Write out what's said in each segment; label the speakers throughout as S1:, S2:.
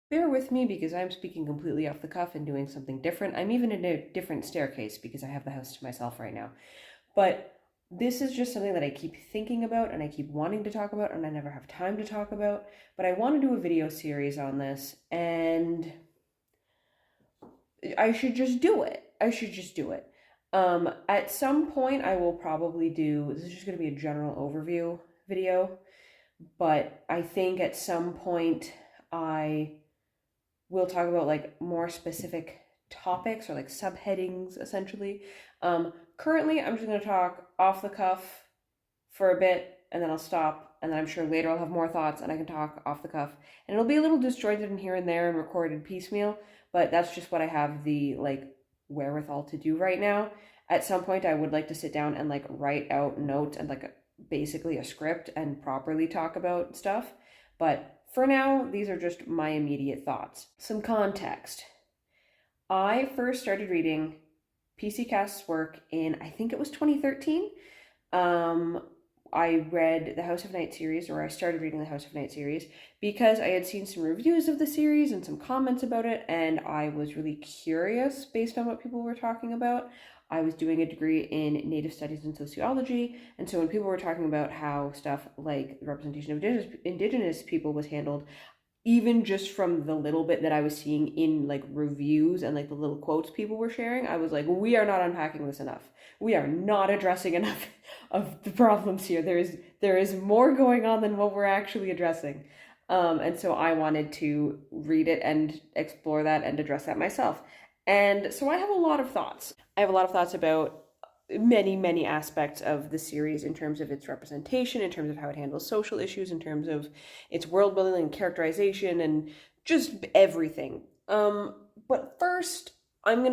S1: Bear with me because I'm speaking completely off the cuff and doing something different. I'm even in a different staircase because I have the house to myself right now. But this is just something that I keep thinking about and I keep wanting to talk about and I never have time to talk about. But I want to do a video series on this and I should just do it. I should just do it. At some point, I will probably do, this is just going to be a general overview video, but I think at some point I will talk about like more specific topics or like subheadings essentially. Currently, I'm just going to talk off the cuff for a bit and then I'll stop. And then I'm sure later I'll have more thoughts and I can talk off the cuff. And it'll be a little disjointed in here and there and recorded piecemeal, but that's just what I have the like wherewithal to do right now. At some point, I would like to sit down and like write out notes and like basically a script and properly talk about stuff. But for now, these are just my immediate thoughts. Some context. I first started reading PC Cast's work in, I think it was 2013. I read the House of Night series, or I started reading the House of Night series, because I had seen some reviews of the series and some comments about it, and I was really curious based on what people were talking about. I was doing a degree in Native Studies and Sociology, and so when people were talking about how stuff like the representation of indigenous people was handled, even just from the little bit that I was seeing in like reviews and like the little quotes people were sharing, I was like, we are not unpacking this enough. We are not addressing enough of the problems here. There is more going on than what we're actually addressing. And so I wanted to read it and explore that and address that myself. And so I have a lot of thoughts. I have a lot of thoughts about many aspects of the series in terms of its representation, in terms of how it handles social issues, in terms of its world building and characterization, and just everything. But first, I'm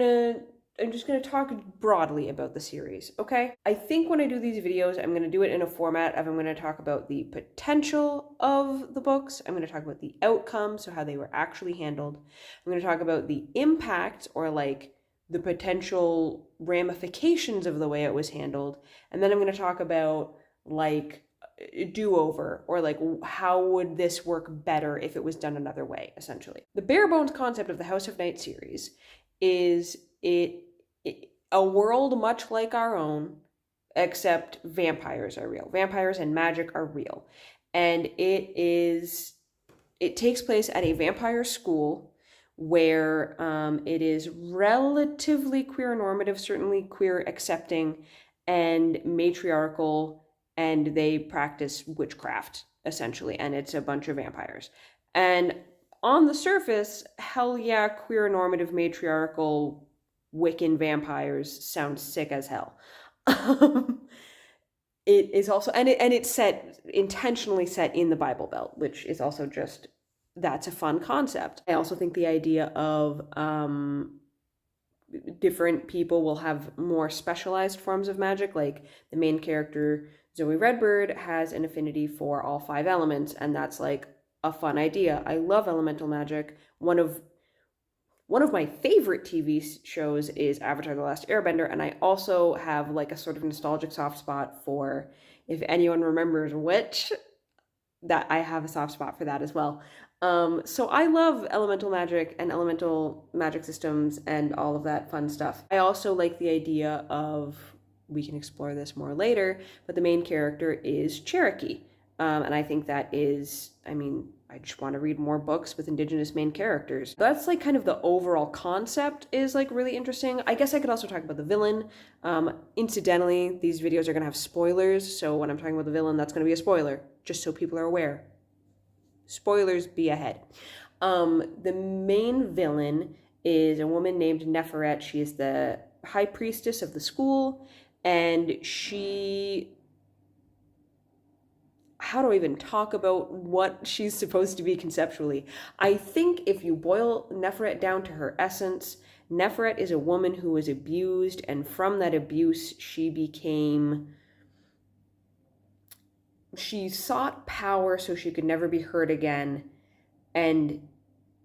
S1: just gonna talk broadly about the series, okay? I think when I do these videos, I'm gonna do it in a format of I'm gonna talk about the potential of the books, I'm gonna talk about the outcome, so how they were actually handled. I'm gonna talk about the impact or like the potential ramifications of the way it was handled. And then I'm going to talk about like do-over or like how would this work better if it was done another way, essentially. The bare bones concept of the House of Night series is a world much like our own, except vampires are real. Vampires and magic are real. And it takes place at a vampire school where it is relatively queer normative, certainly queer accepting and matriarchal, and they practice witchcraft essentially, and it's a bunch of vampires. And on the surface, hell yeah, queer normative matriarchal Wiccan vampires sound sick as hell. It is also, and it's set intentionally set in the Bible Belt, which is also just, that's a fun concept. I also think the idea of different people will have more specialized forms of magic, like the main character Zoe Redbird has an affinity for all five elements, and that's like a fun idea. I love elemental magic. One of my favorite TV shows is Avatar: The Last Airbender, and I also have like a sort of nostalgic soft spot for, if anyone remembers which, that I have a soft spot for that as well. So I love elemental magic and elemental magic systems and all of that fun stuff. I also like the idea of, we can explore this more later, but the main character is Cherokee. And I think that is, I mean, I just want to read more books with indigenous main characters. That's like kind of the overall concept is like really interesting. I guess I could also talk about the villain. Incidentally, these videos are going to have spoilers, so when I'm talking about the villain, that's going to be a spoiler, just so people are aware. Spoilers be ahead. The main villain is a woman named Neferet. She is the high priestess of the school, and how do I even talk about what she's supposed to be conceptually? I think if you boil Neferet down to her essence, Neferet is a woman who was abused, and from that abuse, she sought power so she could never be hurt again, and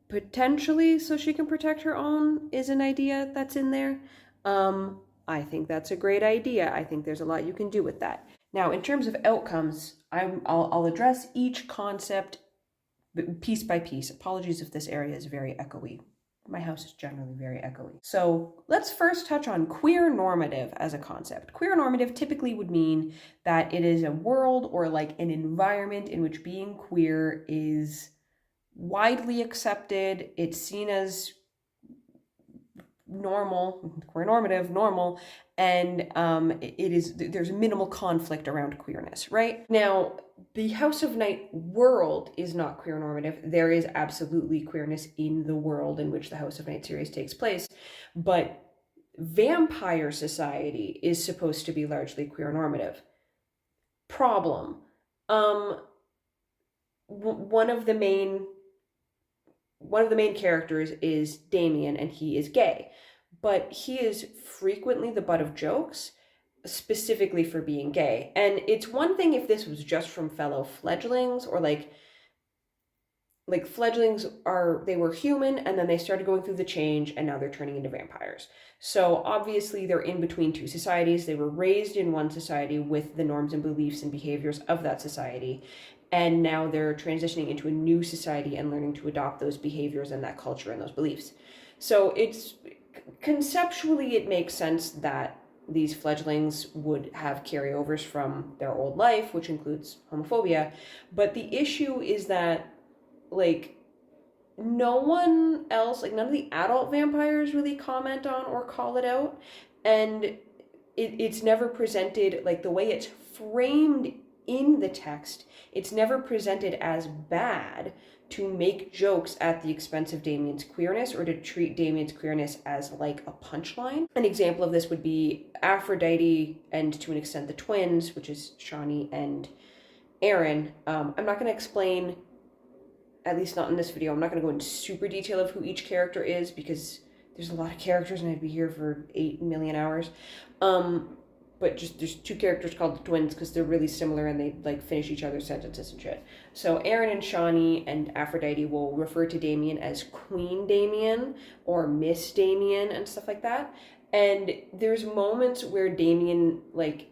S1: potentially so she can protect her own is an idea that's in there. I think that's a great idea. I think there's a lot you can do with that. Now, in terms of outcomes, I'll address each concept piece by piece. Apologies if this area is very echoey. My house is generally very echoey. So let's first touch on queer normative as a concept. Queer normative typically would mean that it is a world or like an environment in which being queer is widely accepted. It's seen as normal, queer normative, normal, and there's minimal conflict around queerness, right? Now, the House of Night world is not queer normative. There is absolutely queerness in the world in which the House of Night series takes place, but vampire society is supposed to be largely queer normative. Problem. One of the main characters is Damien, and he is gay, but he is frequently the butt of jokes, specifically for being gay. And it's one thing if this was just from fellow fledglings, or like fledglings they were human and then they started going through the change and now they're turning into vampires. So obviously they're in between two societies. They were raised in one society with the norms and beliefs and behaviors of that society, and now they're transitioning into a new society and learning to adopt those behaviors and that culture and those beliefs. So it's conceptually, it makes sense that these fledglings would have carryovers from their old life, which includes homophobia. But the issue is that, like, no one else, like, none of the adult vampires really comment on or call it out. And it's never presented, like, the way it's framed in the text, it's never presented as bad to make jokes at the expense of Damien's queerness, or to treat Damien's queerness as like a punchline. An example of this would be Aphrodite, and to an extent the twins, which is Shawnee and Aaron. I'm not going to explain, at least not in this video, I'm not going to go into super detail of who each character is, because there's a lot of characters and I'd be here for 8 million hours. But just there's two characters called the twins because they're really similar and they like finish each other's sentences and shit. So Aaron and Shawnee and Aphrodite will refer to Damien as Queen Damien or Miss Damien and stuff like that. And there's moments where Damien, like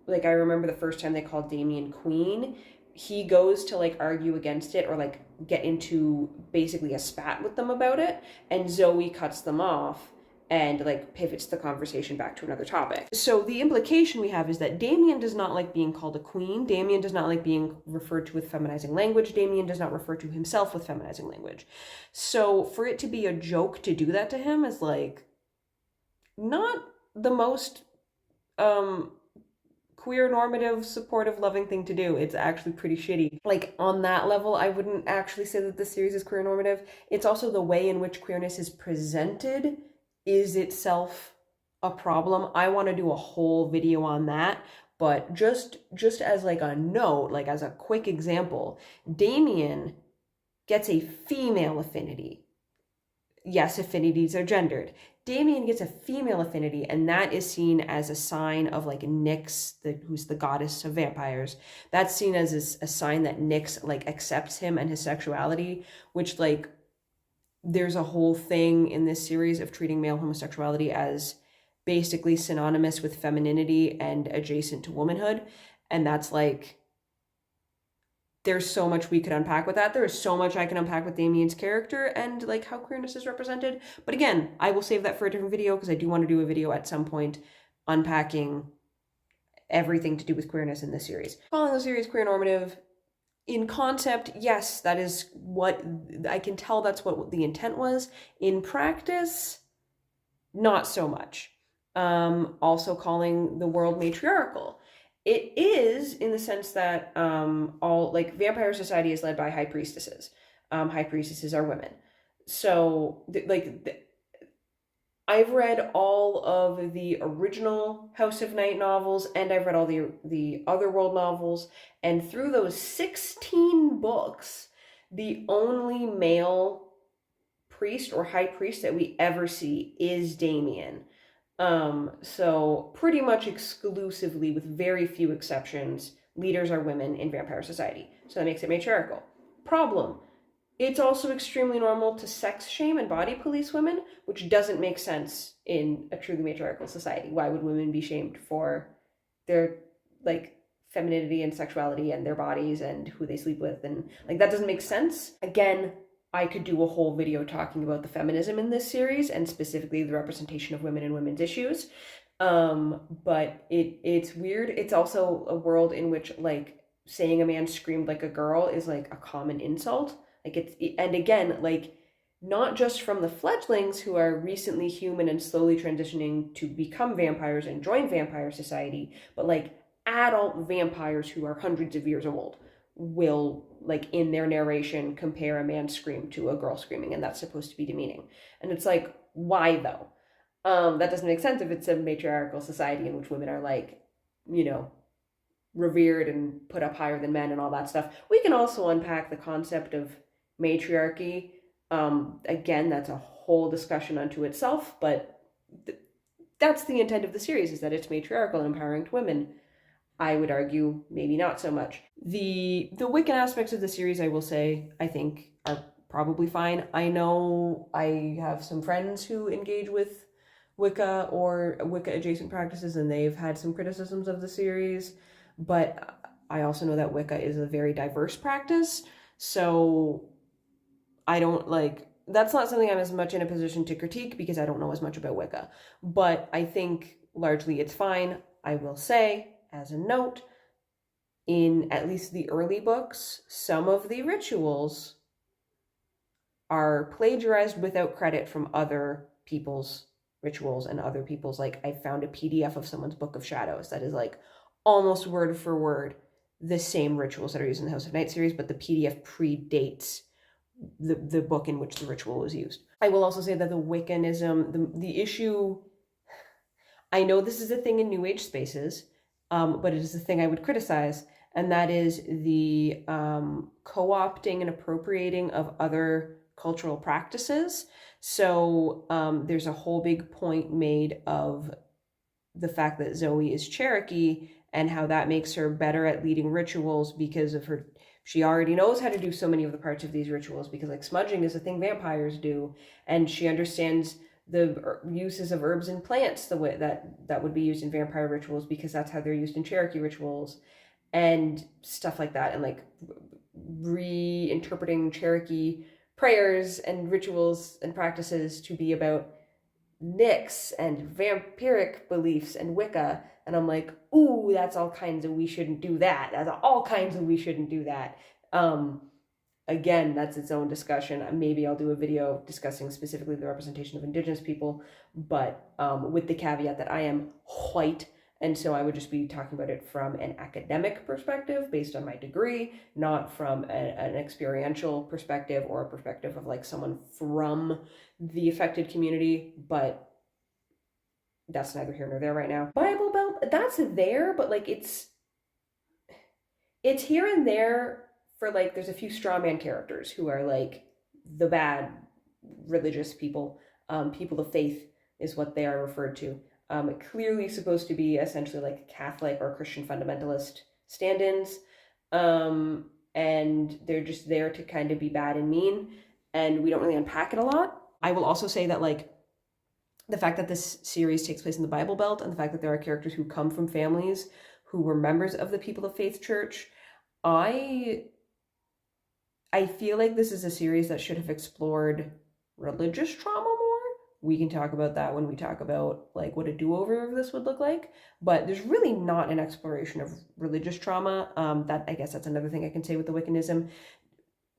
S1: I remember the first time they called Damien Queen, he goes to like argue against it or like get into basically a spat with them about it, and Zoe cuts them off and like pivots the conversation back to another topic. So the implication we have is that Damien does not like being called a queen. Damien does not like being referred to with feminizing language. Damien does not refer to himself with feminizing language. So for it to be a joke to do that to him is like not the most queer normative, supportive, loving thing to do. It's actually pretty shitty. Like on that level, I wouldn't actually say that this series is queer normative. It's also the way in which queerness is presented is itself a problem. I want to do a whole video on that, but just as like a note, like as a quick example, Damien gets a female affinity. Yes, affinities are gendered. Damien gets a female affinity, and that is seen as a sign of like Nyx, who's the goddess of vampires. That's seen as a sign that Nyx like accepts him and his sexuality, which like there's a whole thing in this series of treating male homosexuality as basically synonymous with femininity and adjacent to womanhood. And that's like, there's so much we could unpack with that. There is so much I can unpack with Damien's character and like how queerness is represented. But again, I will save that for a different video because I do want to do a video at some point unpacking everything to do with queerness in this series. Calling the series queer normative, in concept, yes, that is what I can tell, that's what the intent was. In practice, not so much. Also calling the world matriarchal. It is in the sense that all like vampire society is led by high priestesses. High priestesses are women. So I've read all of the original House of Night novels, and I've read all the Otherworld novels, and through those 16 books, the only male priest or high priest that we ever see is Damien. So pretty much exclusively, with very few exceptions, leaders are women in vampire society. So that makes it matriarchal. Problem. It's also extremely normal to sex shame and body police women, which doesn't make sense in a truly matriarchal society. Why would women be shamed for their like femininity and sexuality and their bodies and who they sleep with, and like that doesn't make sense. Again, I could do a whole video talking about the feminism in this series and specifically the representation of women and women's issues. But it's weird. It's also a world in which like saying a man screamed like a girl is like a common insult. Like and again, like not just from the fledglings who are recently human and slowly transitioning to become vampires and join vampire society, but like adult vampires who are hundreds of years old will, like in their narration, compare a man's scream to a girl screaming, and that's supposed to be demeaning. And it's like, why though? That doesn't make sense if it's a matriarchal society in which women are like, you know, revered and put up higher than men and all that stuff. We can also unpack the concept of matriarchy. Again, that's a whole discussion unto itself, but that's the intent of the series, is that it's matriarchal and empowering to women. I would argue maybe not so much. The Wiccan aspects of the series, I will say, I think are probably fine. I know I have some friends who engage with Wicca or Wicca adjacent practices, and they've had some criticisms of the series, but I also know that Wicca is a very diverse practice, so I don't like, that's not something I'm as much in a position to critique because I don't know as much about Wicca, but I think largely it's fine. I will say, as a note, in at least the early books, some of the rituals are plagiarized without credit from other people's rituals and other people's, like, I found a PDF of someone's Book of Shadows that is like almost word for word the same rituals that are used in the House of Night series, but the PDF predates the book in which the ritual was used. I will also say that the Wiccanism, the issue, I know this is a thing in New Age spaces, but it is a thing I would criticize, and that is the co-opting and appropriating of other cultural practices. So there's a whole big point made of the fact that Zoe is Cherokee and how that makes her better at leading rituals because of her, she already knows how to do so many of the parts of these rituals because like smudging is a thing vampires do, and she understands the uses of herbs and plants the way that would be used in vampire rituals because that's how they're used in Cherokee rituals and stuff like that, and like reinterpreting Cherokee prayers and rituals and practices to be about Nyx and vampiric beliefs and Wicca. And I'm like, ooh, that's all kinds of we shouldn't do that. That's all kinds of we shouldn't do that. Again, that's its own discussion. Maybe I'll do a video discussing specifically the representation of Indigenous people, but with the caveat that I am white, and so I would just be talking about it from an academic perspective based on my degree, not from an experiential perspective or a perspective of like someone from the affected community, but that's neither here nor there right now. Bible Belt, that's there, but like it's here and there for like, there's a few straw man characters who are like the bad religious people. People of faith is what they are referred to. Clearly supposed to be essentially like Catholic or Christian fundamentalist stand-ins. And they're just there to kind of be bad and mean, and we don't really unpack it a lot. I will also say that like the fact that this series takes place in the Bible Belt and the fact that there are characters who come from families who were members of the People of Faith Church, I feel like this is a series that should have explored religious trauma more. We can talk about that when we talk about like what a do-over of this would look like, but there's really not an exploration of religious trauma. That, I guess that's another thing I can say with the Wiccanism.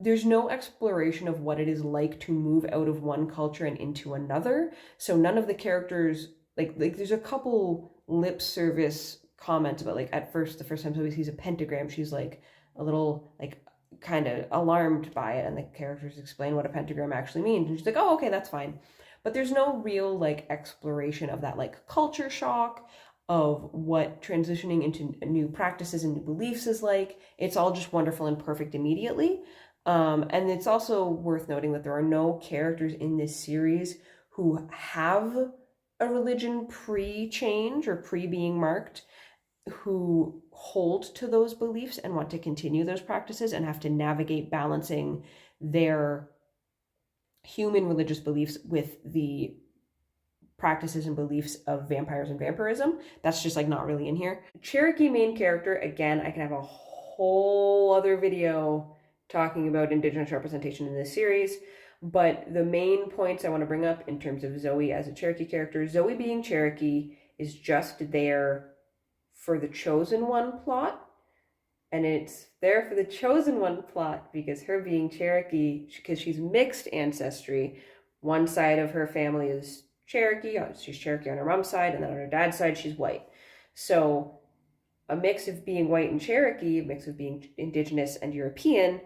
S1: There's no exploration of what it is like to move out of one culture and into another. So none of the characters, like there's a couple lip service comments about like at first, the first time Zoe sees a pentagram, she's like a little like kind of alarmed by it, and the characters explain what a pentagram actually means, and she's like, oh, okay, that's fine. But there's no real like exploration of that like culture shock of what transitioning into new practices and new beliefs is like. It's all just wonderful and perfect immediately. And it's also worth noting that there are no characters in this series who have a religion pre-change or pre-being marked, who hold to those beliefs and want to continue those practices and have to navigate balancing their human religious beliefs with the practices and beliefs of vampires and vampirism. That's just like not really in here. Cherokee main character, again, I can have a whole other video talking about Indigenous representation in this series, but the main points I want to bring up in terms of Zoe as a Cherokee character, Zoe being Cherokee is just there for the Chosen One plot, and it's there for the Chosen One plot because her being Cherokee, because she's mixed ancestry, one side of her family is Cherokee, she's Cherokee on her mom's side, and then on her dad's side she's white. So a mix of being white and Cherokee, a mix of being Indigenous and European,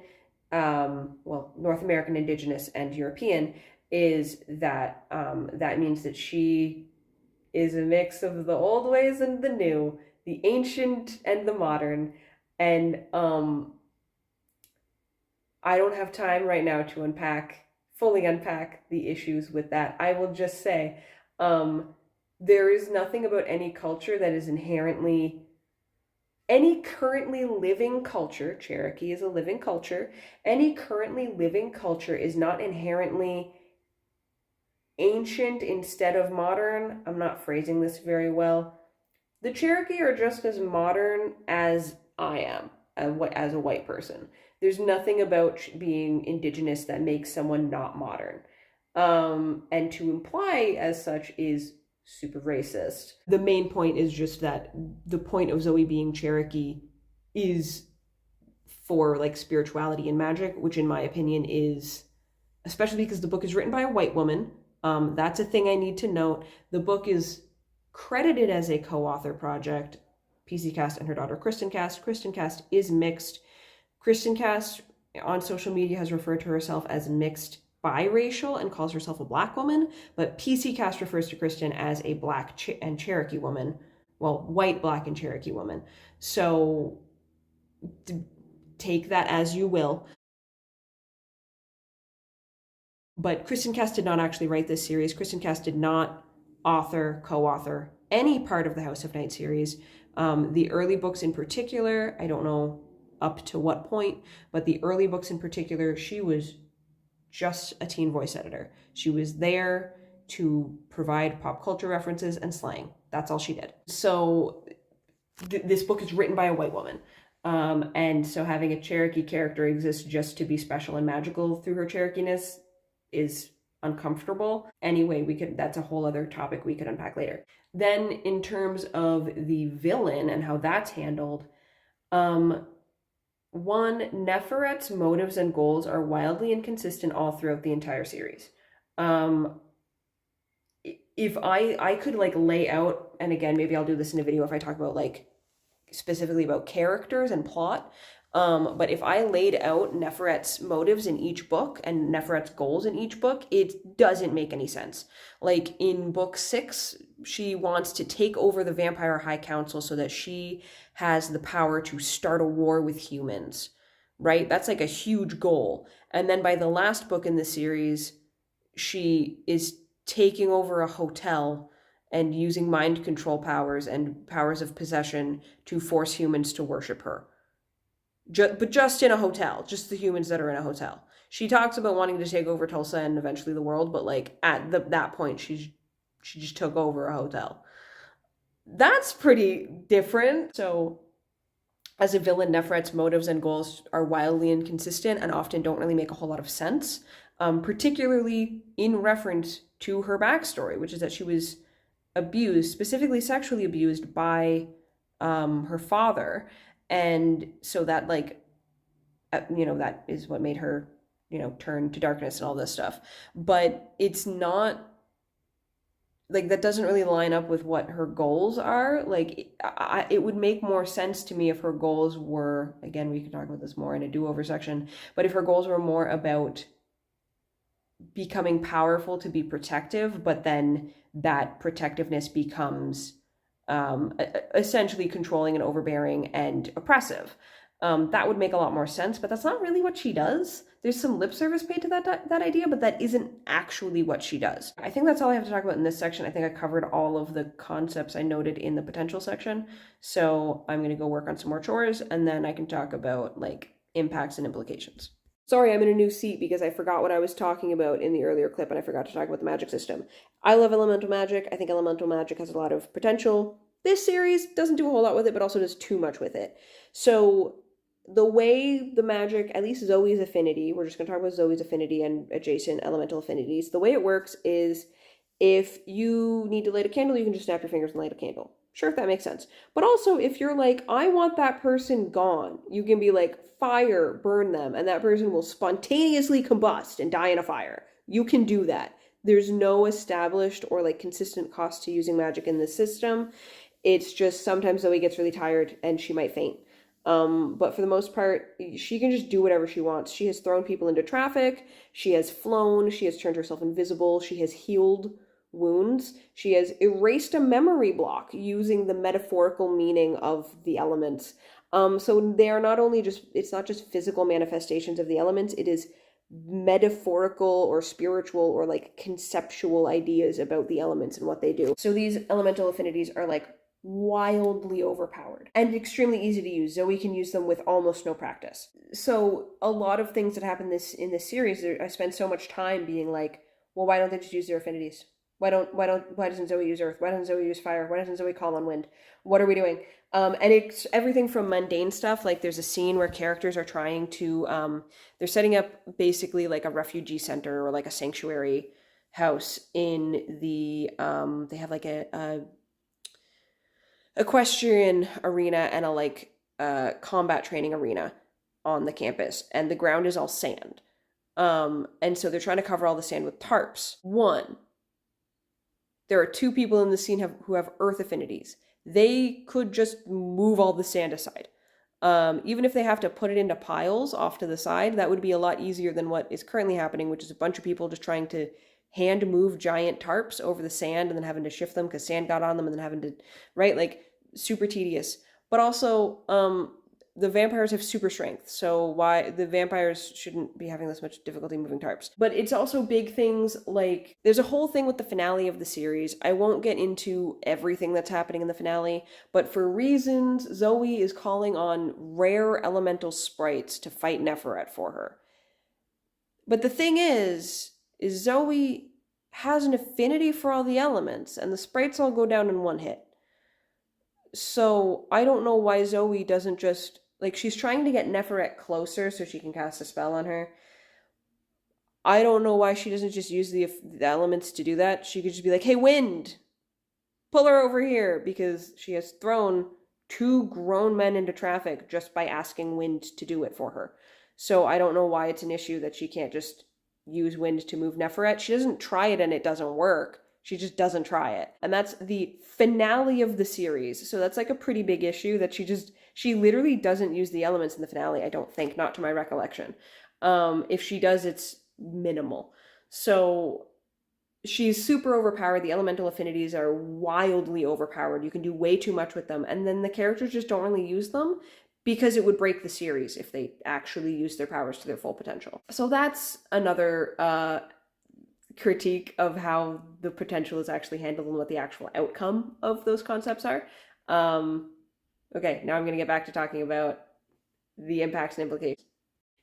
S1: North American Indigenous and European, is that that means that she is a mix of the old ways and the new, the ancient and the modern. And I don't have time right now to fully unpack the issues with that. I will just say there is nothing about any culture that is inherently, any currently living culture, Cherokee is a living culture, any currently living culture is not inherently ancient instead of modern. I'm not phrasing this very well. The Cherokee are just as modern as I am as a white person. There's nothing about being Indigenous that makes someone not modern. And to imply as such is super racist. The main point is just that the point of Zoe being Cherokee is for like spirituality and magic, which in my opinion is, especially because the book is written by a white woman. That's a thing I need to note. The book is credited as a co-author project. PC Cast and her daughter Kristen Cast. Kristen Cast is mixed. Kristen Cast on social media has referred to herself as mixed biracial and calls herself a Black woman, but PC Cast refers to Kristen as a Black and Cherokee woman. Well, white, Black, and Cherokee woman. So take that as you will. But Kristen Cast did not actually write this series. Kristen Cast did not co-author any part of the House of Night series. The early books in particular, I don't know up to what point, but the early books in particular, she was just a teen voice editor. She was there to provide pop culture references and slang. That's all she did. So this book is written by a white woman. And so having a Cherokee character exist just to be special and magical through her Cherokee-ness is uncomfortable. Anyway, that's a whole other topic we could unpack later. Then in terms of the villain and how that's handled, one, Neferet's motives and goals are wildly inconsistent all throughout the entire series. If I could like lay out, and again, maybe I'll do this in a video if I talk about like specifically about characters and plot, but if I laid out Neferet's motives in each book and Neferet's goals in each book, it doesn't make any sense. Like in book 6, she wants to take over the Vampire High Council so that she has the power to start a war with humans, right? That's like a huge goal. And then by the last book in the series, she is taking over a hotel and using mind control powers and powers of possession to force humans to worship her. But just in a hotel, just the humans that are in a hotel. She talks about wanting to take over Tulsa and eventually the world, but like at that point, she just took over a hotel. That's pretty different. So as a villain, Neferet's motives and goals are wildly inconsistent and often don't really make a whole lot of sense, particularly in reference to her backstory, which is that she was abused, specifically sexually abused by her father. And so that like, that is what made her, turn to darkness and all this stuff. But it's not, like, that doesn't really line up with what her goals are. Like, it would make more sense to me if her goals were, again, we can talk about this more in a do-over section, but if her goals were more about becoming powerful to be protective, but then that protectiveness becomes essentially controlling and overbearing and oppressive. That would make a lot more sense, but that's not really what she does. There's some lip service paid to that idea, but that isn't actually what she does. I think that's all I have to talk about in this section. I think I covered all of the concepts I noted in the potential section. So I'm going to go work on some more chores, and then I can talk about like impacts and implications. Sorry, I'm in a new seat because I forgot what I was talking about in the earlier clip and I forgot to talk about the magic system. I love elemental magic. I think elemental magic has a lot of potential. This series doesn't do a whole lot with it, but also does too much with it. So the way the magic, at least Zoe's affinity, we're just going to talk about Zoe's affinity and adjacent elemental affinities. The way it works is if you need to light a candle, you can just snap your fingers and light a candle. Sure, if that makes sense. But also, if you're like, I want that person gone, you can be like, fire, burn them, and that person will spontaneously combust and die in a fire. You can do that. There's no established or like consistent cost to using magic in this system. It's just sometimes Zoe gets really tired and she might faint. But for the most part, she can just do whatever she wants. She has thrown people into traffic. She has flown. She has turned herself invisible. She has healed wounds. She has erased a memory block using the metaphorical meaning of the elements. So they are not only just, it's not just physical manifestations of the elements, it is metaphorical or spiritual or like conceptual ideas about the elements and what they do. So these elemental affinities are like wildly overpowered and extremely easy to use. Zoe can use them with almost no practice. So a lot of things that happen in this series, I spend so much time being like, well, why don't they just use their affinities? Why doesn't Zoe use earth? Why doesn't Zoe use fire? Why doesn't Zoe call on wind? What are we doing? And it's everything from mundane stuff. Like there's a scene where characters are trying to, they're setting up basically like a refugee center or like a sanctuary house in the, they have like a equestrian arena and a like combat training arena on the campus. And the ground is all sand. And so they're trying to cover all the sand with tarps. One, there are two people in the scene who have earth affinities. They could just move all the sand aside. Even if they have to put it into piles off to the side, that would be a lot easier than what is currently happening, which is a bunch of people just trying to hand move giant tarps over the sand and then having to shift them because sand got on them and then having to, right? Like super tedious. But also, the vampires have super strength, so why the vampires shouldn't be having this much difficulty moving tarps. But it's also big things like, there's a whole thing with the finale of the series. I won't get into everything that's happening in the finale, but for reasons, Zoe is calling on rare elemental sprites to fight Nepheret for her. But the thing is Zoe has an affinity for all the elements, and the sprites all go down in one hit. So I don't know why Zoe doesn't just, like, she's trying to get Nepheret closer so she can cast a spell on her. I don't know why she doesn't just use the elements to do that. She could just be like, hey, wind, pull her over here, because she has thrown two grown men into traffic just by asking wind to do it for her. So I don't know why it's an issue that she can't just use wind to move Nepheret. She doesn't try it and it doesn't work. She just doesn't try it. And that's the finale of the series. So that's like a pretty big issue that she literally doesn't use the elements in the finale, I don't think, not to my recollection. If she does, it's minimal. So she's super overpowered. The elemental affinities are wildly overpowered. You can do way too much with them. And then the characters just don't really use them because it would break the series if they actually use their powers to their full potential. So that's another critique of how the potential is actually handled and what the actual outcome of those concepts are. Okay, now I'm going to get back to talking about the impacts and implications.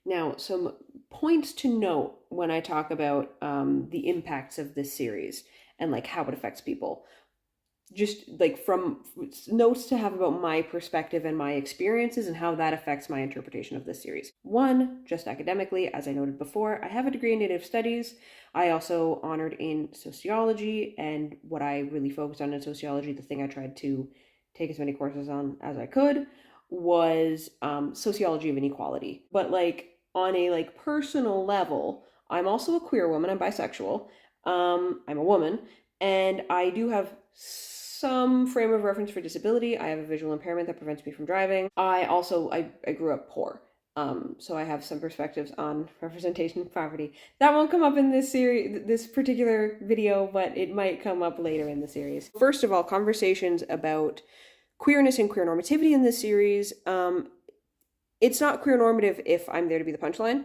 S1: Now, some points to note when I talk about the impacts of this series and like how it affects people. Just like from notes to have about my perspective and my experiences and how that affects my interpretation of this series. One, just academically, as I noted before, I have a degree in Native Studies. I also honored in sociology, and what I really focused on in sociology, the thing I tried to take as many courses on as I could, was sociology of inequality. But like on a like personal level, I'm also a queer woman. I'm bisexual. I'm a woman, and I do have some frame of reference for disability. I have a visual impairment that prevents me from driving. I grew up poor. So I have some perspectives on representation and poverty. That won't come up in this series, this particular video, but it might come up later in the series. First of all, conversations about queerness and queer normativity in this series. It's not queer normative if I'm there to be the punchline.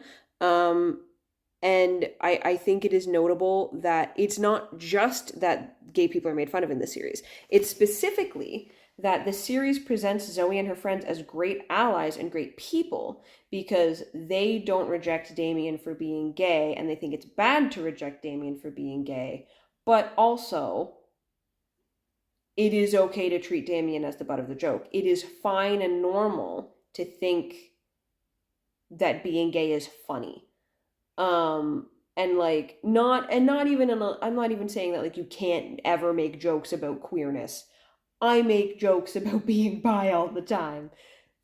S1: And I think it is notable that it's not just that gay people are made fun of in this series. It's specifically that the series presents Zoe and her friends as great allies and great people because they don't reject Damien for being gay, and they think it's bad to reject Damien for being gay, but also it is okay to treat Damien as the butt of the joke. It is fine and normal to think that being gay is funny. And like not even I'm not even saying that like you can't ever make jokes about queerness. I make jokes about being bi all the time.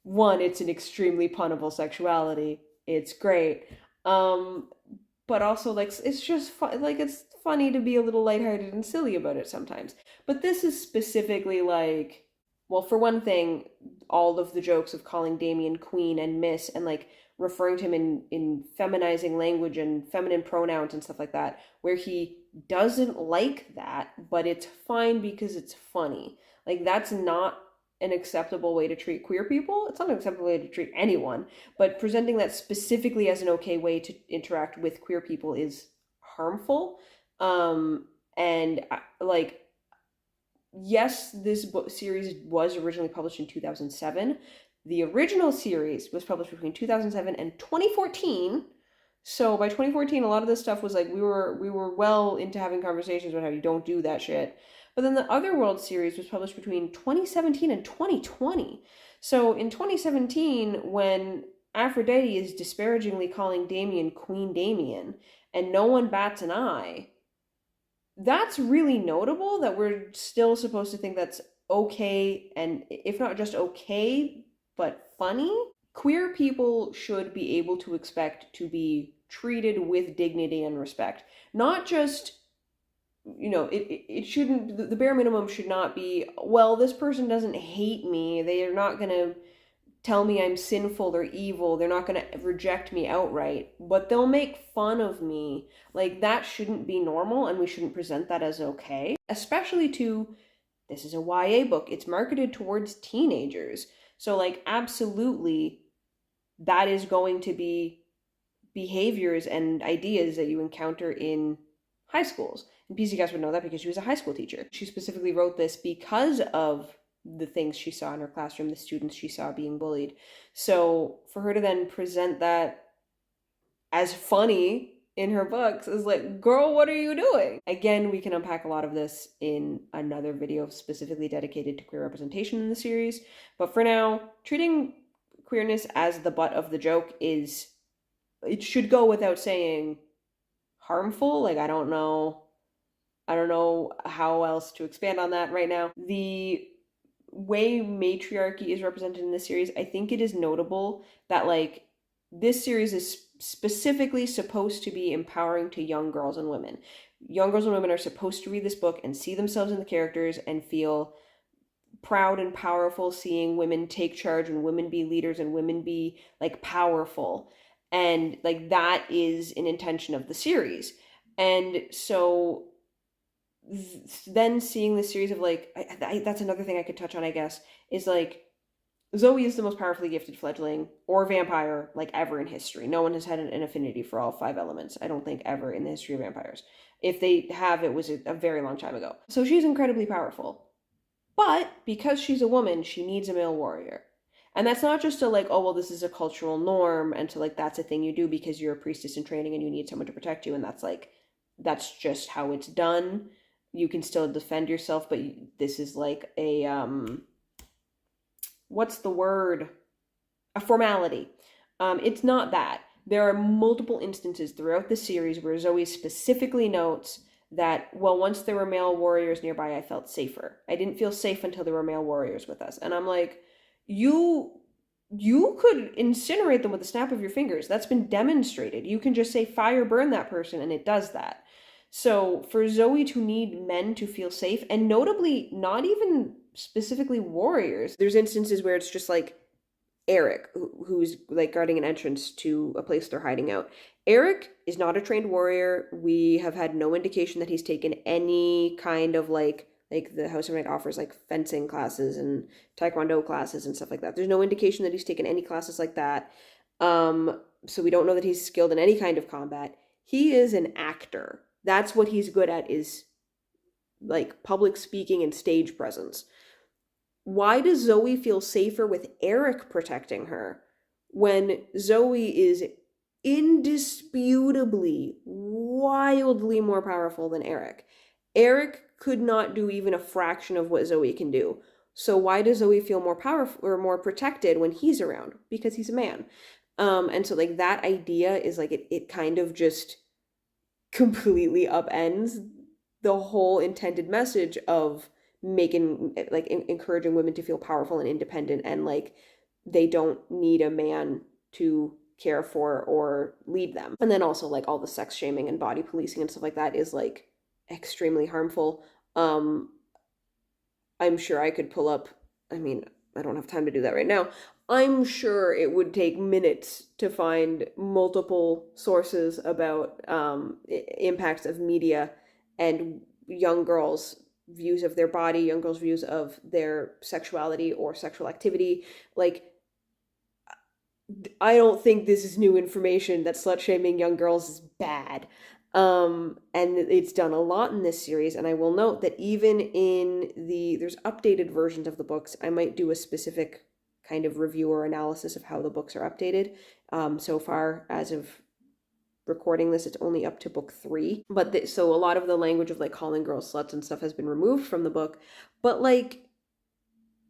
S1: One, it's an extremely punnable sexuality. It's great. Um, but also like it's just fun, like it's funny to be a little lighthearted and silly about it sometimes. But this is specifically like, well, for one thing, all of the jokes of calling Damien Queen and Miss and like referring to him in feminizing language and feminine pronouns and stuff like that, where he doesn't like that, but it's fine because it's funny. Like that's not an acceptable way to treat queer people. It's not an acceptable way to treat anyone, but presenting that specifically as an okay way to interact with queer people is harmful. And like, yes, this book series was originally published in 2007. The original series was published between 2007 and 2014. So by 2014, a lot of this stuff was like we were well into having conversations about how you don't do that shit. But then the Otherworld series was published between 2017 and 2020. So in 2017, when Aphrodite is disparagingly calling Damien Queen Damien, and no one bats an eye, that's really notable that we're still supposed to think that's okay, and if not just okay, but funny. Queer people should be able to expect to be treated with dignity and respect. Not just, it shouldn't, the bare minimum should not be, well, this person doesn't hate me. They are not going to tell me I'm sinful or evil. They're not going to reject me outright, but they'll make fun of me. Like, that shouldn't be normal, and we shouldn't present that as okay. Especially this is a YA book. It's marketed towards teenagers. So, like, absolutely, that is going to be behaviors and ideas that you encounter in high schools. And PC Cass would know that because she was a high school teacher. She specifically wrote this because of the things she saw in her classroom, the students she saw being bullied. So for her to then present that as funny in her books is like, girl, what are you doing? Again, we can unpack a lot of this in another video specifically dedicated to queer representation in the series. But for now, treating queerness as the butt of the joke it should go without saying, harmful. Like, I don't know how else to expand on that right now. The way matriarchy is represented in this series, I think it is notable that like this series is specifically supposed to be empowering to young girls and women. Young girls and women are supposed to read this book and see themselves in the characters and feel proud and powerful seeing women take charge and women be leaders and women be like powerful. And like that is an intention of the series. And so then seeing this series of like, that's another thing I could touch on, I guess, is like Zoe is the most powerfully gifted fledgling or vampire like ever in history. No one has had an affinity for all 5 elements, I don't think, ever in the history of vampires. If they have, it was a very long time ago. So she's incredibly powerful. But because she's a woman, she needs a male warrior. And that's not just to like, oh, well, this is a cultural norm, and to like, that's a thing you do because you're a priestess in training and you need someone to protect you, and that's just how it's done. You can still defend yourself, but this is like a, what's the word? A formality. It's not that. There are multiple instances throughout the series where Zoe specifically notes that, well, once there were male warriors nearby, I felt safer. I didn't feel safe until there were male warriors with us. And I'm like, you could incinerate them with a snap of your fingers. That's been demonstrated. You can just say fire burn that person and it does that. So for Zoe to need men to feel safe, and notably not even specifically warriors, there's instances where it's just like Eric, who's like guarding an entrance to a place they're hiding out. Eric is not a trained warrior. We have had no indication that he's taken any kind of like the House of Night offers like fencing classes and taekwondo classes and stuff like that. There's no indication that he's taken any classes like that. So we don't know that he's skilled in any kind of combat. He is an actor. That's what he's good at, is like public speaking and stage presence. why does Zoe feel safer with Eric protecting her when Zoe is indisputably wildly more powerful than Eric? Eric could not do even a fraction of what Zoe can do. So why does Zoe feel more powerful or more protected when he's around? Because he's a man. And so like that idea is like it kind of just completely upends the whole intended message of making like encouraging women to feel powerful and independent, and like they don't need a man to care for or lead them. And then also like all the sex shaming and body policing and stuff like that is like extremely harmful. um I'm sure I could pull up, I mean, I don't have time to do that right now. I'm sure it would take minutes to find multiple sources about impacts of media and young girls' views of their body, young girls' views of their sexuality or sexual activity. Like, I don't think this is new information that slut shaming young girls is bad. And it's done a lot in this series, and I will note that even in there's updated versions of the books. I might do a specific kind of review or analysis of how the books are updated. So far, as of recording this, it's only up to book 3. But so a lot of the language of like calling girls sluts and stuff has been removed from the book, but like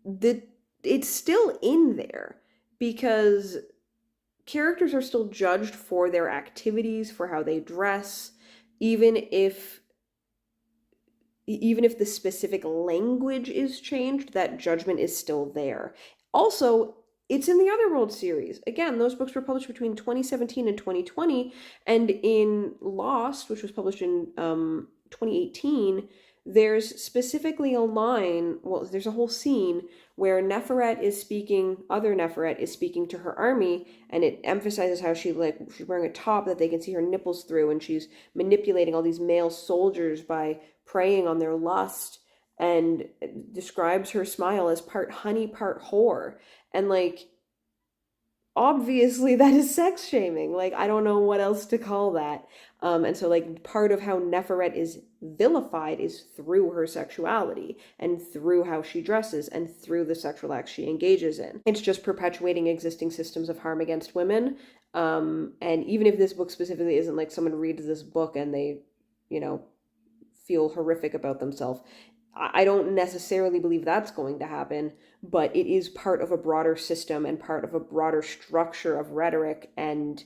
S1: it's still in there because characters are still judged for their activities, for how they dress, even if the specific language is changed, that judgment is still there. Also, it's in the Otherworld series. Again, those books were published between 2017 and 2020, and in Lost, which was published in 2018, there's specifically a line, well, there's a whole scene where other Neferet is speaking to her army, and it emphasizes how she's wearing a top that they can see her nipples through, and she's manipulating all these male soldiers by preying on their lust, and describes her smile as part honey, part whore. And like, obviously that is sex shaming. Like, I don't know what else to call that. And so like part of how Neferet is vilified is through her sexuality and through how she dresses and through the sexual acts she engages in. It's just perpetuating existing systems of harm against women. And even if this book specifically isn't like someone reads this book and they, feel horrific about themselves, I don't necessarily believe that's going to happen, but it is part of a broader system and part of a broader structure of rhetoric and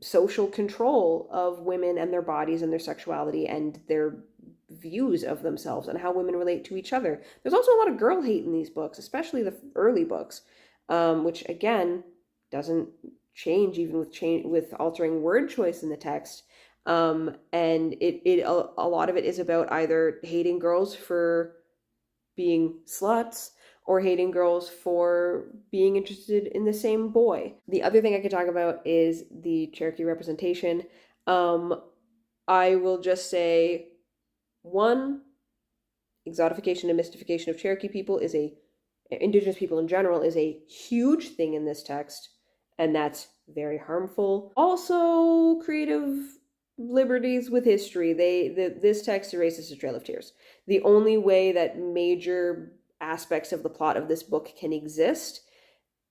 S1: social control of women and their bodies and their sexuality and their views of themselves and how women relate to each other. There's also a lot of girl hate in these books, especially the early books, which again doesn't change even with altering word choice in the text. And a lot of it is about either hating girls for being sluts or hating girls for being interested in the same boy. The other thing I could talk about is the Cherokee representation. I will just say, one, exotification and mystification of Cherokee people Indigenous people in general is a huge thing in this text, and that's very harmful. Also, creative liberties with history. This text erases the Trail of Tears. The only way that major aspects of the plot of this book can exist,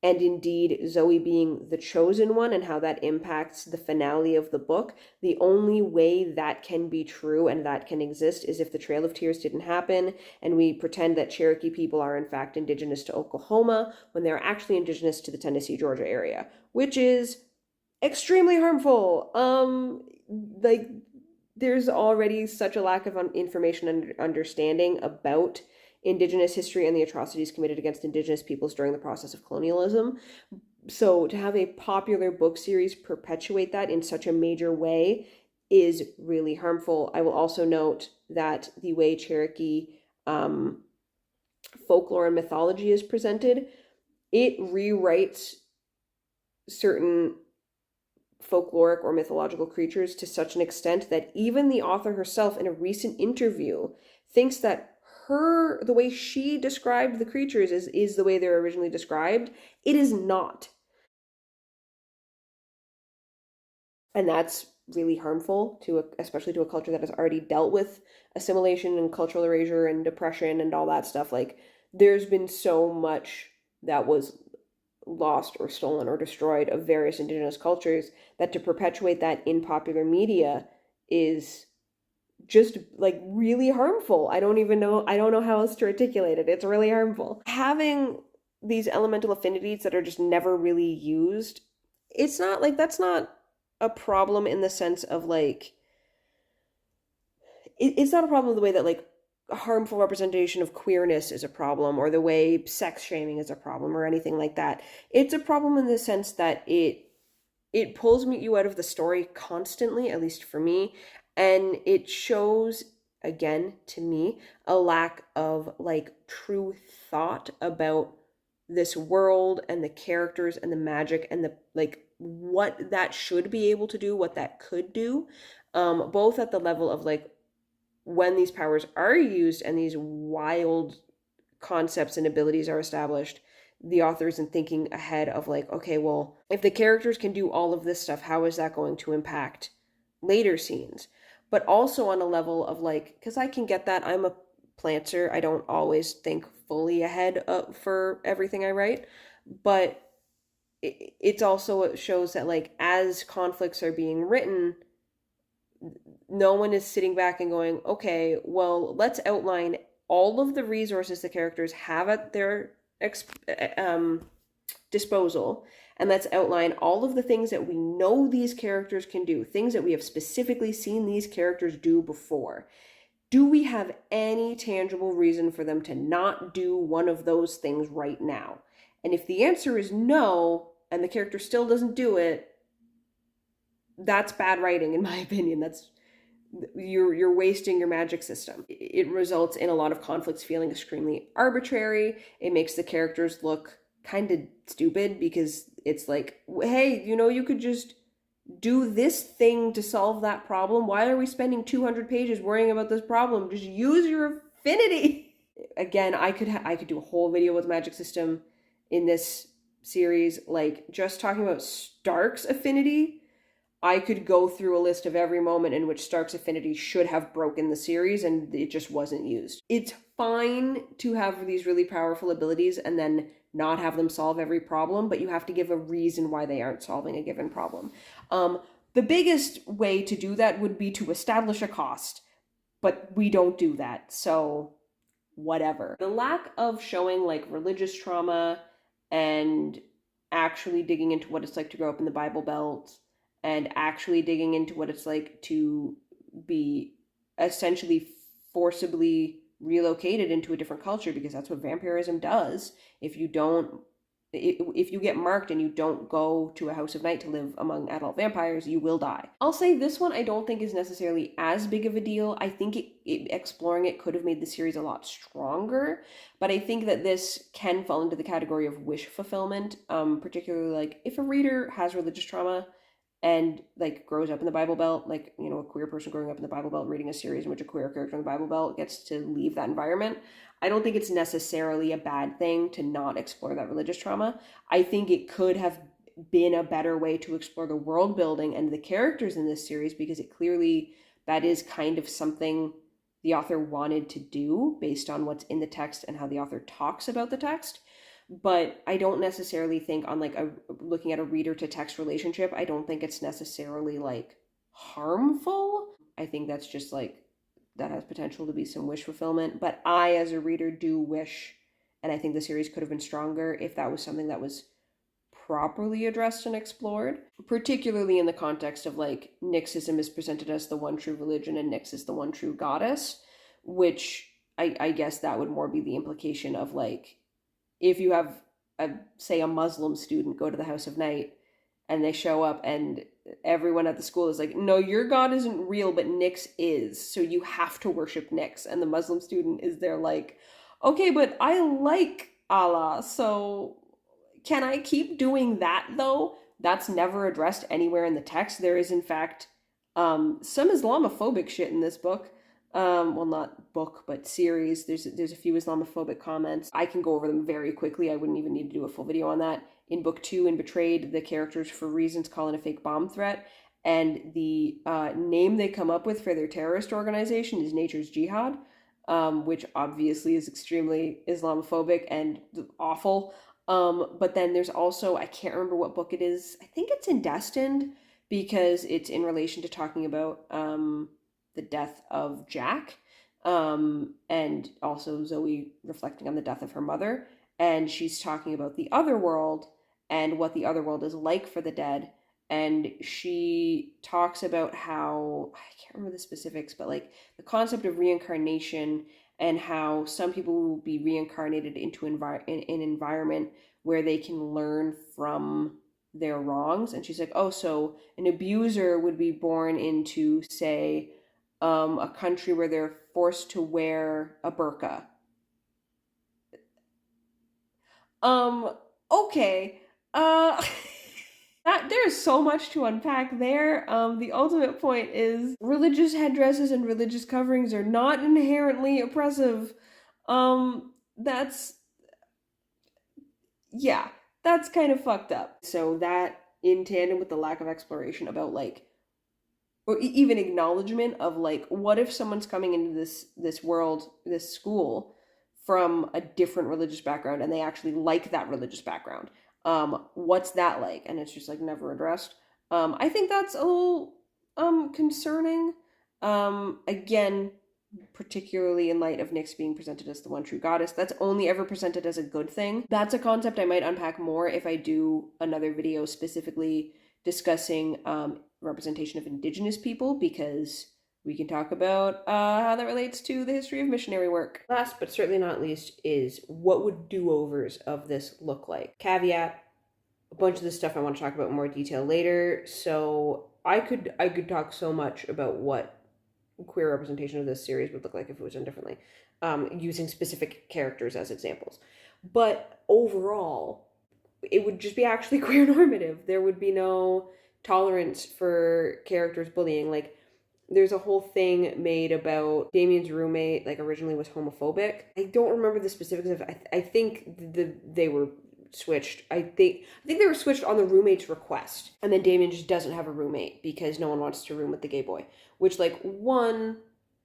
S1: and indeed Zoe being the chosen one and how that impacts the finale of the book, the only way that can be true and that can exist is if the Trail of Tears didn't happen and we pretend that Cherokee people are in fact indigenous to Oklahoma when they're actually indigenous to the Tennessee, Georgia area, which is extremely harmful. Like, there's already such a lack of information and understanding about Indigenous history and the atrocities committed against Indigenous peoples during the process of colonialism. So to have a popular book series perpetuate that in such a major way is really harmful. I will also note that the way Cherokee folklore and mythology is presented, it rewrites certain folkloric or mythological creatures to such an extent that even the author herself in a recent interview thinks that the way she described the creatures is the way they're originally described. It is not. And that's really harmful especially to a culture that has already dealt with assimilation and cultural erasure and depression and all that stuff. Like, there's been so much that was lost or stolen or destroyed of various indigenous cultures that to perpetuate that in popular media is just like really harmful. I don't know how else to articulate it. It's really harmful. Having these elemental affinities that are just never really used, it's not like that's not a problem in the sense of like it's not a problem the way that like harmful representation of queerness is a problem or the way sex shaming is a problem or anything like that. It's a problem in the sense that it pulls you out of the story constantly, at least for me, and it shows again to me a lack of like true thought about this world and the characters and the magic and the like what that should be able to do, what that could do, both at the level of like when these powers are used and these wild concepts and abilities are established, the author isn't thinking ahead of like, okay, well, if the characters can do all of this stuff, how is that going to impact later scenes? But also on a level of like, because I can get that, I'm a planter, I don't always think fully ahead for everything I write, but it's also it shows that like as conflicts are being written, no one is sitting back and going, okay, well, let's outline all of the resources the characters have at their disposal, and let's outline all of the things that we know these characters can do, things that we have specifically seen these characters do before. Do we have any tangible reason for them to not do one of those things right now? And if the answer is no, and the character still doesn't do it, that's bad writing, in my opinion. That's you're wasting your magic system. It results in a lot of conflicts feeling extremely arbitrary. It makes the characters look kind of stupid because it's like, hey, you could just do this thing to solve that problem. Why are we spending 200 pages worrying about this problem? Just use your affinity. Again, I could do a whole video with magic system in this series, like just talking about Stark's affinity. I could go through a list of every moment in which Stark's affinity should have broken the series and it just wasn't used. It's fine to have these really powerful abilities and then not have them solve every problem, but you have to give a reason why they aren't solving a given problem. The biggest way to do that would be to establish a cost, but we don't do that, so whatever. The lack of showing like religious trauma and actually digging into what it's like to grow up in the Bible Belt and actually digging into what it's like to be essentially forcibly relocated into a different culture, because that's what vampirism does. If you get marked and you don't go to a house of night to live among adult vampires, you will die. I'll say this one I don't think is necessarily as big of a deal. I think exploring it could have made the series a lot stronger, but I think that this can fall into the category of wish fulfillment, particularly like if a reader has religious trauma and like grows up in the Bible Belt, like, a queer person growing up in the Bible Belt reading a series in which a queer character in the Bible Belt gets to leave that environment, I don't think it's necessarily a bad thing to not explore that religious trauma. I think it could have been a better way to explore the world building and the characters in this series, because it clearly, that is kind of something the author wanted to do based on what's in the text and how the author talks about the text. But I don't necessarily think on like looking at a reader to text relationship, I don't think it's necessarily like harmful. I think that's just like, that has potential to be some wish fulfillment. But I, as a reader, do wish, and I think the series could have been stronger if that was something that was properly addressed and explored, particularly in the context of like Nyxism is presented as the one true religion and Nyx is the one true goddess, which I guess that would more be the implication of like, if you have, say, a Muslim student go to the House of Night and they show up and everyone at the school is like, no, your God isn't real, but Nyx is, so you have to worship Nyx. And the Muslim student is there like, okay, but I like Allah, so can I keep doing that though? That's never addressed anywhere in the text. There is, in fact, some Islamophobic shit in this book. Well, not book, but series. There's a few Islamophobic comments. I can go over them very quickly. I wouldn't even need to do a full video on that. In book 2, in Betrayed, the characters, for reasons, call in a fake bomb threat, and the name they come up with for their terrorist organization is Nature's Jihad. which obviously is extremely Islamophobic and awful. But then there's also, I can't remember what book it is. I think it's in Destined because it's in relation to talking about the death of Jack, and also Zoe reflecting on the death of her mother. And she's talking about the other world and what the other world is like for the dead. And she talks about how, I can't remember the specifics, but like the concept of reincarnation and how some people will be reincarnated into an environment where they can learn from their wrongs. And she's like, oh, so an abuser would be born into, say, a country where they're forced to wear a burqa. Um, okay. Uh, there's so much to unpack there. The ultimate point is religious headdresses and religious coverings are not inherently oppressive. That's, yeah, that's kind of fucked up. So that in tandem with the lack of exploration about like, or even acknowledgement of like, what if someone's coming into this world, this school, from a different religious background and they actually like that religious background? What's that like? And it's just like never addressed. I think that's a little concerning. Again, particularly in light of Nyx being presented as the one true goddess, that's only ever presented as a good thing. That's a concept I might unpack more if I do another video specifically discussing representation of indigenous people, because we can talk about how that relates to the history of missionary work. Last but certainly not least is, what would do-overs of this look like? Caveat, a bunch of this stuff I want to talk about in more detail later, so I could talk so much about what queer representation of this series would look like if it was done differently, using specific characters as examples. But overall, it would just be actually queer normative. There would be no tolerance for characters bullying. Like, there's a whole thing made about Damien's roommate, like, originally was homophobic. I don't remember the specifics of, I think they were switched. I think they were switched on the roommate's request. And then Damien just doesn't have a roommate because no one wants to room with the gay boy. Which, like, one,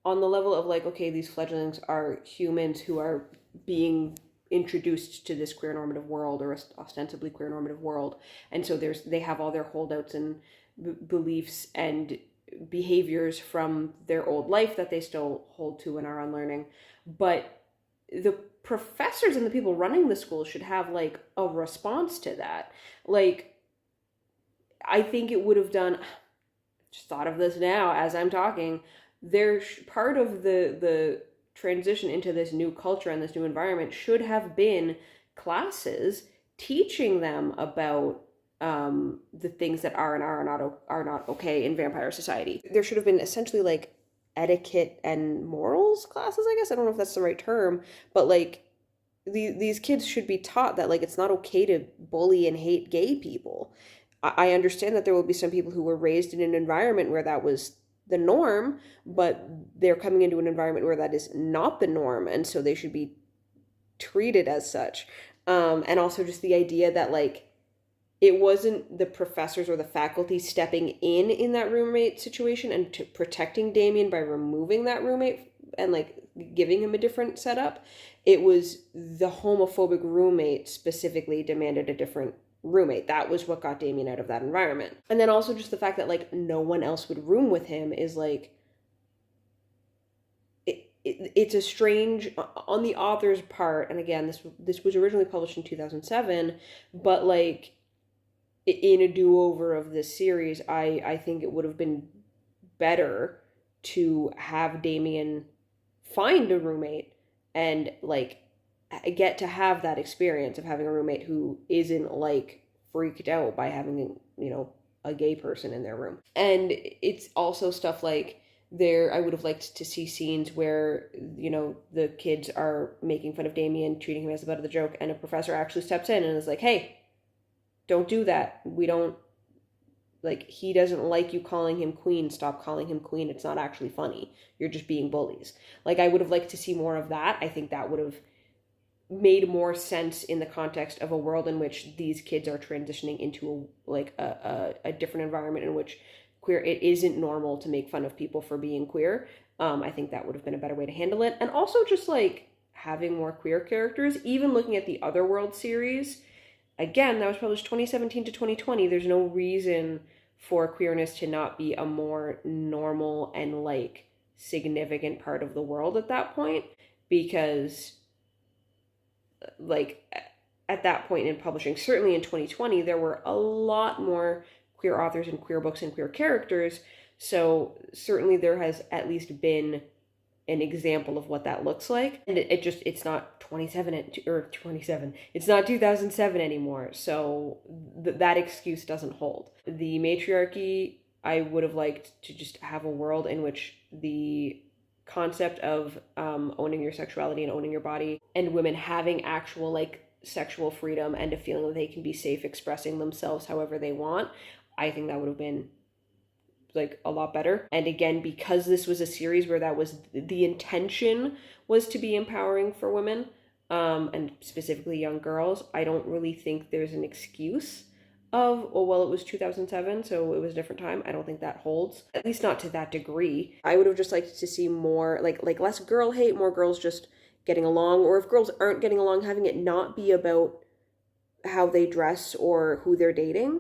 S1: on the level of, like, okay, these fledglings are humans who are being introduced to this queer normative world, or ostensibly queer normative world, and so they have all their holdouts and beliefs and behaviors from their old life that they still hold to and are unlearning. But the professors and the people running the school should have like a response to that. Like, I think it would have done, just thought of this now as I'm talking, there's part of the transition into this new culture and this new environment should have been classes teaching them about the things that are and are not okay in vampire society. There should have been essentially like etiquette and morals classes, I guess. I don't know if that's the right term, but like these kids should be taught that like it's not okay to bully and hate gay people. I understand that there will be some people who were raised in an environment where that was the norm, but they're coming into an environment where that is not the norm, and so they should be treated as such. And also just the idea that like it wasn't the professors or the faculty stepping in that roommate situation and protecting Damien by removing that roommate and like giving him a different setup. It was the homophobic roommate specifically demanded a different roommate. That was what got Damien out of that environment. And then also just the fact that like no one else would room with him is like, it's a strange, on the author's part, and again, this was originally published in 2007, but like in a do-over of this series, I think it would have been better to have Damien find a roommate and like get to have that experience of having a roommate who isn't like freaked out by having, you know, a gay person in their room. And it's also stuff like I would have liked to see scenes where, you know, the kids are making fun of Damien, treating him as the butt of the joke, and a professor actually steps in and is like, hey, don't do that. We don't, like, he doesn't like you calling him queen. Stop calling him queen. It's not actually funny. You're just being bullies. Like, I would have liked to see more of that. I think that would have made more sense in the context of a world in which these kids are transitioning into a different environment in which it isn't normal to make fun of people for being queer. I think that would have been a better way to handle it. And also just like having more queer characters, even looking at the Otherworld series, again, that was published 2017 to 2020. There's no reason for queerness to not be a more normal and like significant part of the world at that point, because like at that point in publishing, certainly in 2020, there were a lot more queer authors and queer books and queer characters. So certainly there has at least been an example of what that looks like. And it's not 27, it's not 2007 anymore. So that excuse doesn't hold. The matriarchy, I would have liked to just have a world in which the concept of owning your sexuality and owning your body, and women having actual like sexual freedom and a feeling that they can be safe expressing themselves however they want, I think that would have been like a lot better. And again, because this was a series where that was the intention was to be empowering for women, and specifically young girls, I don't really think there's an excuse of, oh, well, it was 2007, so it was a different time. I don't think that holds, at least not to that degree. I would have just liked to see more, like less girl hate, more girls just getting along, or if girls aren't getting along, having it not be about how they dress or who they're dating,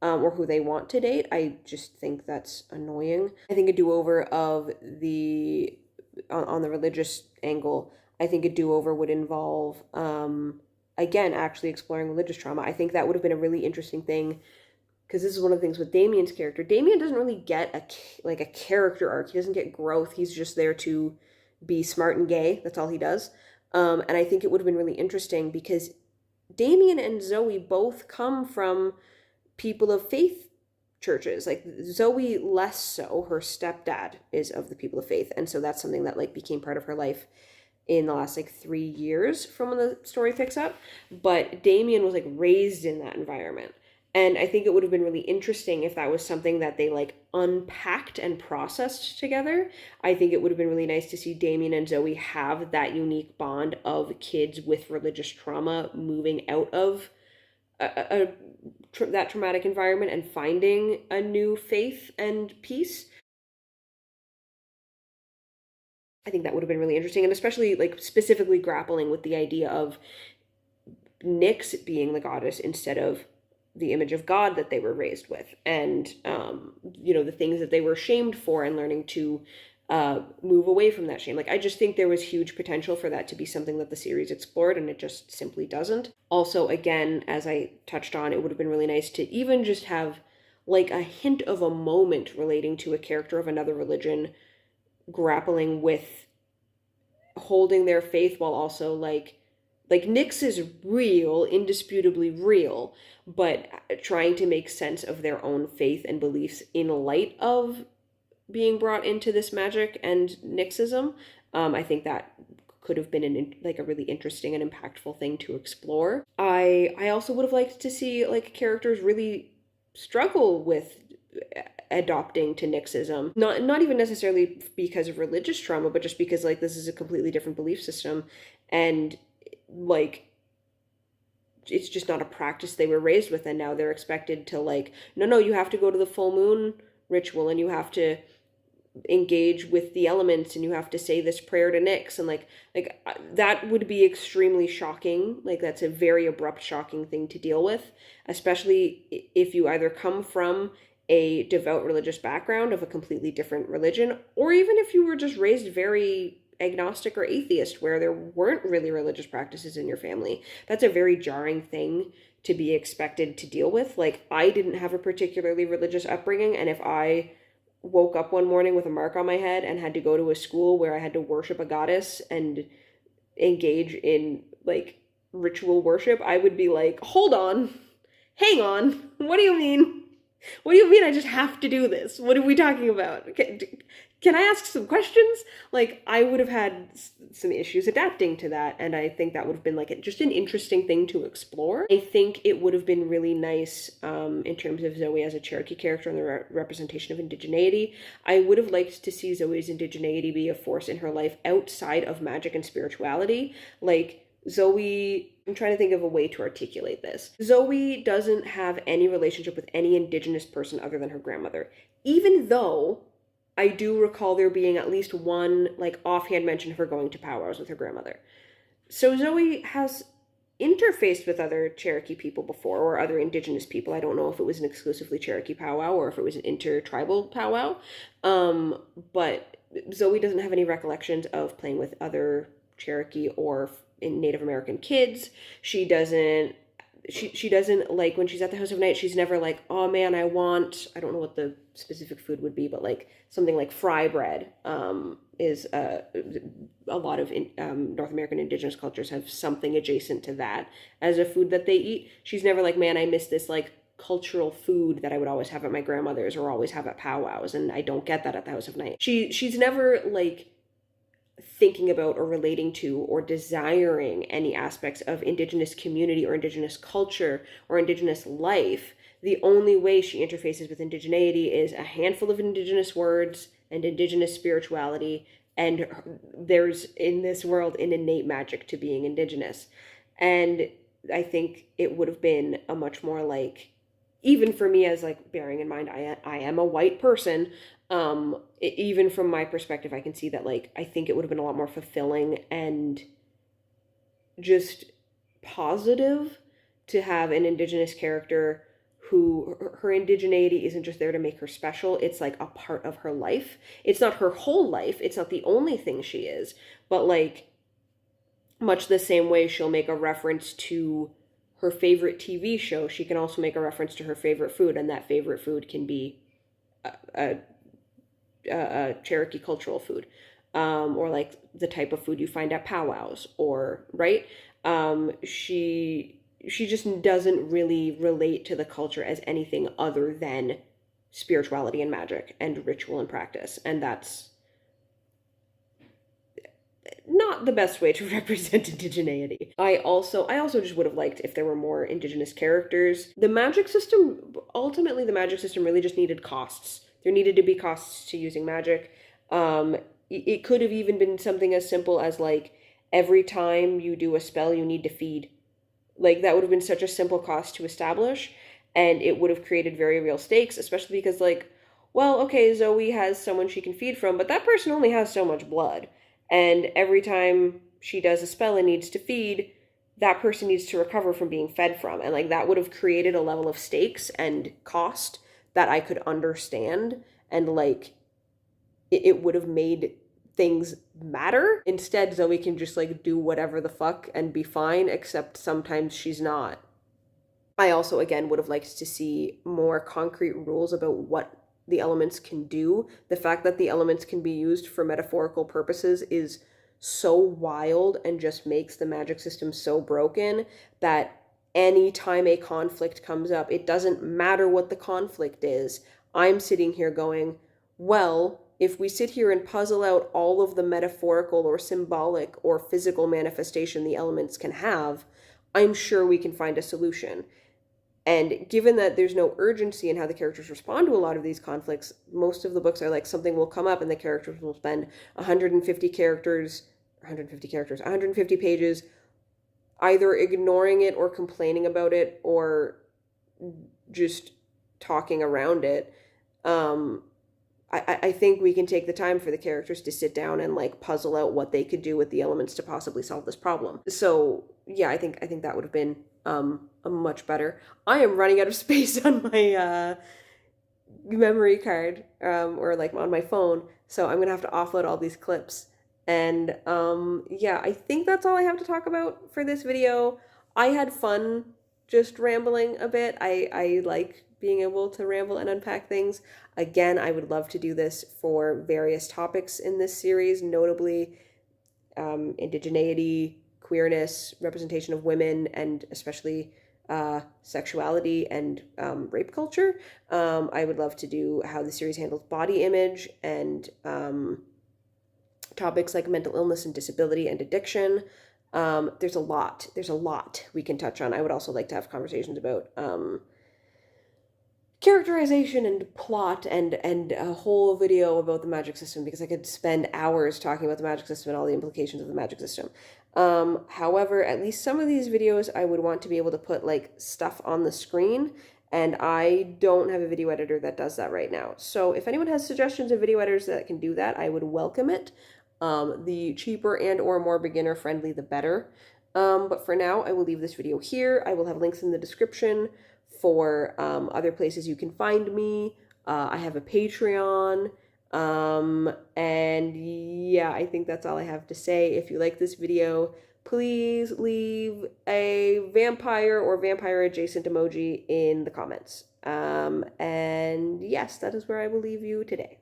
S1: or who they want to date. I just think that's annoying. I think a do-over of the, on the religious angle, I think a do-over would involve, again, actually exploring religious trauma. I think that would have been a really interesting thing, because this is one of the things with Damien's character. Damien doesn't really get a character arc. He doesn't get growth. He's just there to be smart and gay. That's all he does. And I think it would have been really interesting, because Damien and Zoe both come from people of faith churches. Like Zoe less so. Her stepdad is of the people of faith, and so that's something that like became part of her life in the last like 3 years from when the story picks up. But Damien was like raised in that environment, and I think it would have been really interesting if that was something that they like unpacked and processed together. I think it would have been really nice to see Damien and Zoe have that unique bond of kids with religious trauma moving out of that traumatic environment and finding a new faith and peace. I think that would have been really interesting, and especially like specifically grappling with the idea of Nyx being the goddess instead of the image of God that they were raised with, and the things that they were shamed for, and learning to move away from that shame. Like, I just think there was huge potential for that to be something that the series explored, and it just simply doesn't. Also, again, as I touched on, it would have been really nice to even just have like a hint of a moment relating to a character of another religion grappling with holding their faith while also like Nyx is real, indisputably real, but trying to make sense of their own faith and beliefs in light of being brought into this magic and Nyxism. I think that could have been a really interesting and impactful thing to explore. I also would have liked to see like characters really struggle with adopting to Nyxism. Not even necessarily because of religious trauma, but just because like this is a completely different belief system, and like it's just not a practice they were raised with, and now they're expected to like, no, you have to go to the full moon ritual, and you have to engage with the elements, and you have to say this prayer to Nyx, and like that would be extremely shocking. Like, that's a very abrupt, shocking thing to deal with, especially if you either come from a devout religious background of a completely different religion, or even if you were just raised very agnostic or atheist where there weren't really religious practices in your family. That's a very jarring thing to be expected to deal with. Like, I didn't have a particularly religious upbringing, and if I woke up one morning with a mark on my head and had to go to a school where I had to worship a goddess and engage in like ritual worship, I would be like, hold on, hang on, what do you mean? What do you mean I just have to do this? What are we talking about? Can I ask some questions? Like, I would have had some issues adapting to that, and I think that would have been like just an interesting thing to explore. I think it would have been really nice in terms of Zoe as a Cherokee character and the representation of indigeneity. I would have liked to see Zoe's indigeneity be a force in her life outside of magic and spirituality. Like, Zoe, I'm trying to think of a way to articulate this. Zoe doesn't have any relationship with any indigenous person other than her grandmother, even though I do recall there being at least one, like, offhand mention of her going to powwows with her grandmother. So Zoe has interfaced with other Cherokee people before, or other indigenous people. I don't know if it was an exclusively Cherokee powwow or if it was an intertribal powwow. But Zoe doesn't have any recollections of playing with other Cherokee or Native American kids. She doesn't, like, when she's at the House of Night, she's never like, oh man, I don't know what the specific food would be, but like something like fry bread is a lot of North American indigenous cultures have something adjacent to that as a food that they eat. She's never like, man, I miss this like cultural food that I would always have at my grandmother's or always have at powwows, and I don't get that at the House of Night. She's never like thinking about or relating to or desiring any aspects of indigenous community or indigenous culture or indigenous life. The only way she interfaces with indigeneity is a handful of indigenous words and indigenous spirituality, and there's in this world an innate magic to being indigenous. And I think it would have been a much more like, even for me, as like, bearing in mind I am a white person, even from my perspective, I can see that, like, I think it would have been a lot more fulfilling and just positive to have an indigenous character who her indigeneity isn't just there to make her special. It's like a part of her life. It's not her whole life. It's not the only thing she is, but like, much the same way she'll make a reference to her favorite TV show, she can also make a reference to her favorite food, and that favorite food can be a Cherokee cultural food, or like the type of food you find at powwows, or right. She just doesn't really relate to the culture as anything other than spirituality and magic and ritual and practice, and that's not the best way to represent indigeneity. I also just would have liked if there were more indigenous characters. The magic system really just needed costs. There needed to be costs to using magic. It could have even been something as simple as like, every time you do a spell, you need to feed. Like, that would have been such a simple cost to establish, and it would have created very real stakes, especially because, like, well, okay, Zoe has someone she can feed from, but that person only has so much blood. And every time she does a spell and needs to feed, that person needs to recover from being fed from. And like, that would have created a level of stakes and cost that I could understand. And like, it would have made things matter. Instead, Zoe can just like do whatever the fuck and be fine, except sometimes she's not. I also, again, would have liked to see more concrete rules about what the elements can do. The fact that the elements can be used for metaphorical purposes is so wild and just makes the magic system so broken that any time a conflict comes up, it doesn't matter what the conflict is. I'm sitting here going, well, if we sit here and puzzle out all of the metaphorical or symbolic or physical manifestation the elements can have, I'm sure we can find a solution. And given that there's no urgency in how the characters respond to a lot of these conflicts, most of the books are like, something will come up and the characters will spend 150 pages either ignoring it or complaining about it or just talking around it. I think we can take the time for the characters to sit down and like puzzle out what they could do with the elements to possibly solve this problem. So yeah, I think that would have been a much better. I am running out of space on my memory card, or like on my phone, so I'm gonna have to offload all these clips. And yeah, I think that's all I have to talk about for this video. I had fun just rambling a bit. I like being able to ramble and unpack things. Again, I would love to do this for various topics in this series, notably indigeneity, queerness, representation of women, and especially sexuality and rape culture. I would love to do how the series handles body image and topics like mental illness and disability and addiction. There's a lot we can touch on. I would also like to have conversations about characterization and plot and a whole video about the magic system, because I could spend hours talking about the magic system and all the implications of the magic system. However, at least some of these videos I would want to be able to put like stuff on the screen and I don't have a video editor that does that right now. So if anyone has suggestions of video editors that can do that, I would welcome it. The cheaper and or more beginner friendly, the better. But for now, I will leave this video here. I will have links in the description for other places you can find me. I have a Patreon. And yeah, I think that's all I have to say. If you like this video, please leave a vampire or vampire adjacent emoji in the comments. And yes, that is where I will leave you today.